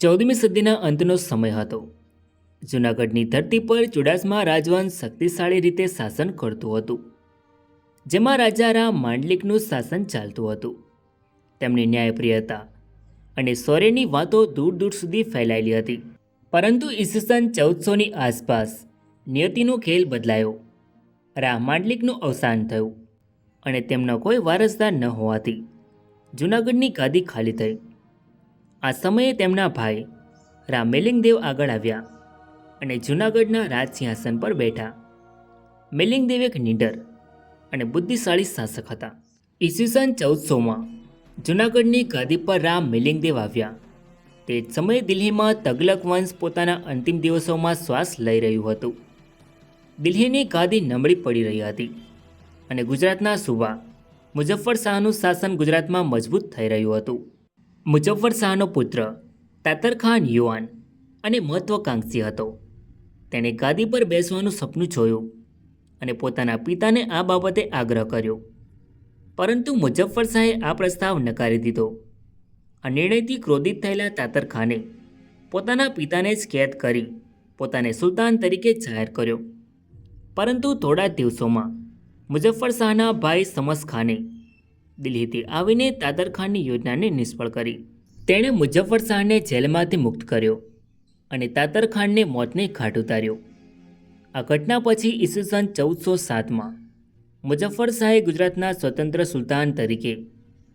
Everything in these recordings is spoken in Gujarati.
14મી સદીના અંતનો સમય હતો. જૂનાગઢની ધરતી પર ચુડાસમા રાજવંશ શક્તિશાળી રીતે શાસન કરતું હતું, જેમાં રાજા રામ માંડલિકનું શાસન ચાલતું હતું. તેમની ન્યાયપ્રિયતા અને શૌર્યની વાતો દૂર દૂર સુધી ફેલાયેલી હતી. પરંતુ ઈસવીસન 1400ની આસપાસ નિયતિનો ખેલ બદલાયો. રામ માંડલિકનું અવસાન થયું અને તેમનો કોઈ વારસદાર ન હોવાથી જૂનાગઢની ગાદી ખાલી થઈ. આ સમયે તેમના ભાઈ રામ મેલિંગદેવ આગળ આવ્યા અને જૂનાગઢના રાજસિંહાસન પર બેઠા. મેલિંગદેવ એક નીડર અને બુદ્ધિશાળી શાસક હતા. ઈસવીસન 1400માં જૂનાગઢની ગાદી પર રામ મેલિંગદેવ આવ્યા. તે જ સમયે દિલ્હીમાં તગલક વંશ પોતાના અંતિમ દિવસોમાં શ્વાસ લઈ રહ્યું હતું. દિલ્હીની ગાદી નબળી પડી રહી હતી અને ગુજરાતના સૂબા મુઝફ્ફર શાહનું શાસન ગુજરાતમાં મજબૂત થઈ રહ્યું હતું. મુઝફ્ફર શાહનો પુત્ર તાતર ખાન યુવાન અને મહત્વાકાંક્ષી હતો. તેણે ગાદી પર બેસવાનું સપનું જોયું અને પોતાના પિતાને આ બાબતે આગ્રહ કર્યો. પરંતુ મુઝફ્ફર શાહે આ પ્રસ્તાવ નકારી દીધો. આ નિર્ણયથી ક્રોધિત થયેલા તાતર ખાને પોતાના પિતાને જ કેદ કરી પોતાને સુલતાન તરીકે જાહેર કર્યો. પરંતુ થોડા દિવસોમાં મુઝફ્ફર શાહના ભાઈ શમસ ખાને દિલ્હીથી આવીને તાતર ખાનની યોજનાને નિષ્ફળ કરી. તેણે મુઝફ્ફર શાહને જેલમાંથી મુક્ત કર્યો અને તાતર ખાનને મોતને ઘાટ ઉતાર્યો. આ ઘટના પછી ઈસવીસન 1407માં મુઝફ્ફર શાહે ગુજરાતના સ્વતંત્ર સુલતાન તરીકે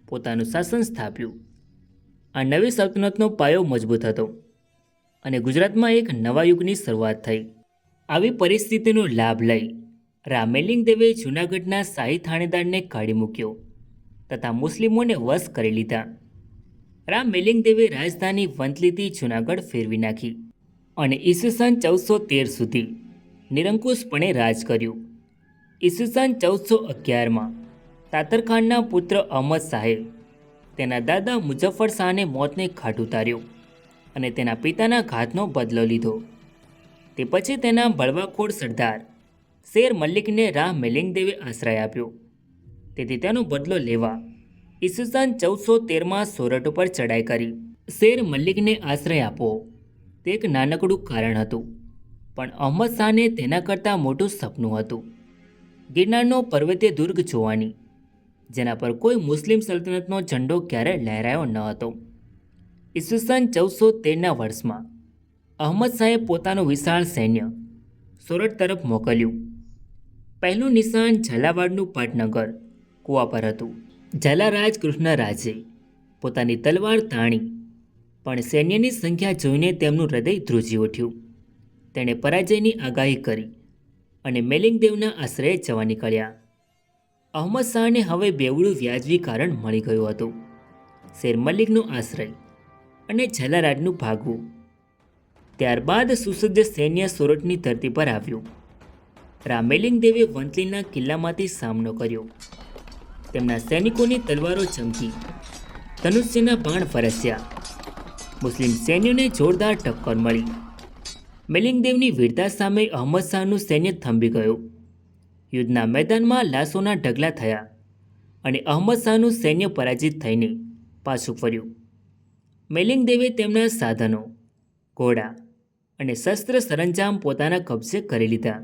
પોતાનું શાસન સ્થાપ્યું. આ નવી સલ્તનતનો પાયો મજબૂત હતો અને ગુજરાતમાં એક નવા યુગની શરૂઆત થઈ. આવી પરિસ્થિતિનો લાભ લઈ રામ મેલિંગદેવે જૂનાગઢના શાહી થાણેદારને કાઢી મૂક્યો તથા મુસ્લિમોને વશ કરી લીધા. રામ મેલિંગદેવે રાજધાની વંથલીથી જૂનાગઢ ફેરવી નાખી અને ઈસવીસન 1413 સુધી નિરંકુશપણે રાજ કર્યું. ઈસવીસન 1411માં તાતર ખાનના પુત્ર અહમદ શાહે તેના દાદા મુઝફ્ફર શાહને મોતને ઘાટ ઉતાર્યો અને તેના પિતાના ઘાતનો બદલો લીધો. તે પછી તેના બળવાખોર સરદાર શેર મલિકને રામ મેલિંગદેવે આશ્રય આપ્યો. તેથી તેનો બદલો લેવા ઈસવીસન 1413માં સોરઠ ઉપર ચડાઈ કરી. શેર મલિકને આશ્રય આપવો તે એક નાનકડું કારણ હતું, પણ અહમદ શાહને તેના કરતાં મોટું સપનું હતું, ગિરનારનો પર્વતીય દુર્ગ જોવાની, જેના પર કોઈ મુસ્લિમ સલ્તનતનો ઝંડો ક્યારેય લહેરાયો ન હતો. ઈસવીસન 1413ના વર્ષમાં અહમદ શાહે પોતાનું વિશાળ સૈન્ય સોરઠ તરફ મોકલ્યું. પહેલું નિશાન ઝાલાવાડનું પાટનગર કુવા પર હતું. ઝાલારાજ કૃષ્ણરાજે પોતાની તલવાર તાણી, પણ સૈન્યની સંખ્યા જોઈને તેમનું હૃદય ધ્રુજી ઉઠ્યું. તેણે પરાજયની આગાહી કરી અને મેલિંગદેવના આશ્રયે જવા નીકળ્યા. અહમદ શાહને હવે બેવડું વ્યાજબી કારણ મળી ગયું હતું: શેર મલિકનો આશ્રય અને ઝાલારાજનું ભાગવું. ત્યારબાદ સુસજ્જ સૈન્ય સોરઠની ધરતી પર આવ્યું. રામ મેલિંગદેવે વંથલીના કિલ્લામાંથી સામનો કર્યો. તેમના સૈનિકોની તલવારો ચમકી, ધનુષ્યના બાણ વરસ્યા. મુસ્લિમ સૈન્યોને જોરદાર ટક્કર મળી. મેલિંગદેવની વીરતા સામે અહમદ શાહનું સૈન્ય થંભી ગયું. યુદ્ધના મેદાનમાં લાશોના ઢગલા થયા અને અહમદ શાહનું સૈન્ય પરાજિત થઈને પાછું ફર્યું. મેલિંગદેવે તેમના સાધનો, ઘોડા અને શસ્ત્ર સરંજામ પોતાના કબજે કરી લીધા.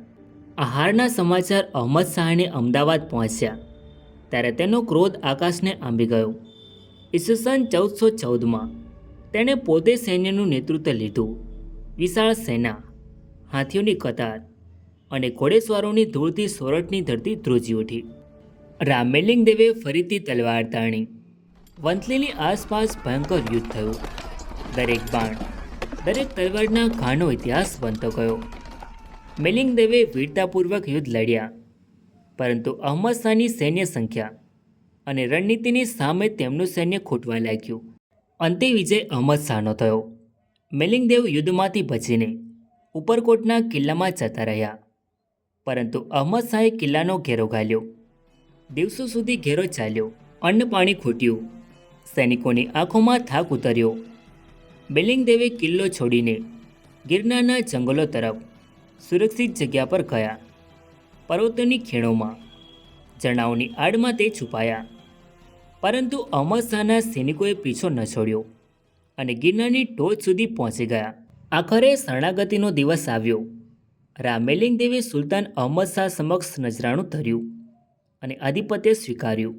આ હારના સમાચાર અહમદ શાહને અમદાવાદ પહોંચ્યા ત્યારે તેનો ક્રોધ આકાશને આંબી ગયો. ઈસવીસન 1414માં તેણે પોતે સૈન્યનું નેતૃત્વ લીધું. વિશાળ સેના, હાથીઓની કતાર અને ઘોડેસવારોની ધૂળથી સોરઠની ધરતી ધ્રુજી ઉઠી. રામ મેલિંગદેવે ફરીથી તલવાર તાણી. વંથલીની આસપાસ ભયંકર યુદ્ધ થયું. દરેક બાણ, દરેક તલવારના ઘાનો ઇતિહાસ બનતો ગયો. મેલિંગદેવે વીરતાપૂર્વક યુદ્ધ લડ્યા, પરંતુ અહમદ શાહની સૈન્ય સંખ્યા અને રણનીતિની સામે તેમનું સૈન્ય ખૂટવા લાગ્યું. અંતે વિજય અહમદ શાહનો થયો. મેલિંગદેવ યુદ્ધમાંથી બચીને ઉપરકોટના કિલ્લામાં જતા રહ્યા, પરંતુ અહમદ શાહે કિલ્લાનો ઘેરો ઘાલ્યો. દિવસો સુધી ઘેરો ચાલ્યો. અન્ન પાણી ખૂટ્યું. સૈનિકોની આંખોમાં થાક ઉતર્યો. મેલિંગદેવે કિલ્લો છોડીને ગિરનારના જંગલો તરફ સુરક્ષિત જગ્યા પર ગયા. પર્વતોની ખીણોમાં, ઝરણાઓની આડમાં તે છુપાયા. પરંતુ અહમદ શાહના સૈનિકોએ પીછો ન છોડ્યો. અને ગિરનારની ટોચ સુધી પહોંચી ગયા. આખરે શરણાગતિનો દિવસ આવ્યો. રામેલિંગ દેવે સુલતાન અહમદ શાહ સમક્ષ નજરાણું ધર્યું અને આધિપત્ય સ્વીકાર્યું.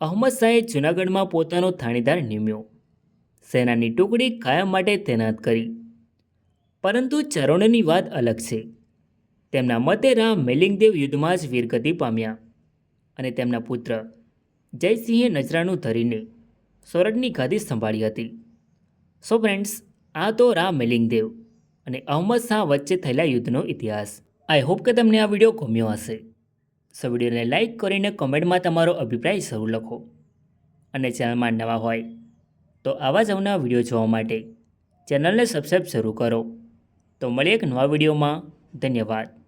અહમદ શાહે જૂનાગઢમાં પોતાનો થાણીદાર નિમ્યો. સેનાની ટુકડી કાયમ માટે તૈનાત કરી. પરંતુ ચરોણની વાત અલગ છે. તેમના મતે રામેલિંગદેવ યુદ્ધમાં જ વીરગતિ પામ્યા અને તેમના પુત્ર જયસિંહે નજરાણું ધરીને સોરઠની ગાદી સંભાળી હતી. સો ફ્રેન્ડ્સ, આ તો રામેલિંગદેવ અને અહમદ શાહ વચ્ચે થયેલા યુદ્ધનો ઇતિહાસ. આઈ હોપ કે તમને આ વિડીયો ગમ્યો હશે. સો વિડીયોને લાઇક કરીને કોમેન્ટમાં તમારો અભિપ્રાય જરૂર લખો. અને ચેનલમાં નવા હોય તો આવા જ અવનવા વિડીયો જોવા માટે ચેનલને સબસ્ક્રાઈબ જરૂર કરો. તો મળીએ એક નવા વિડીયોમાં. ધન્યવાદ.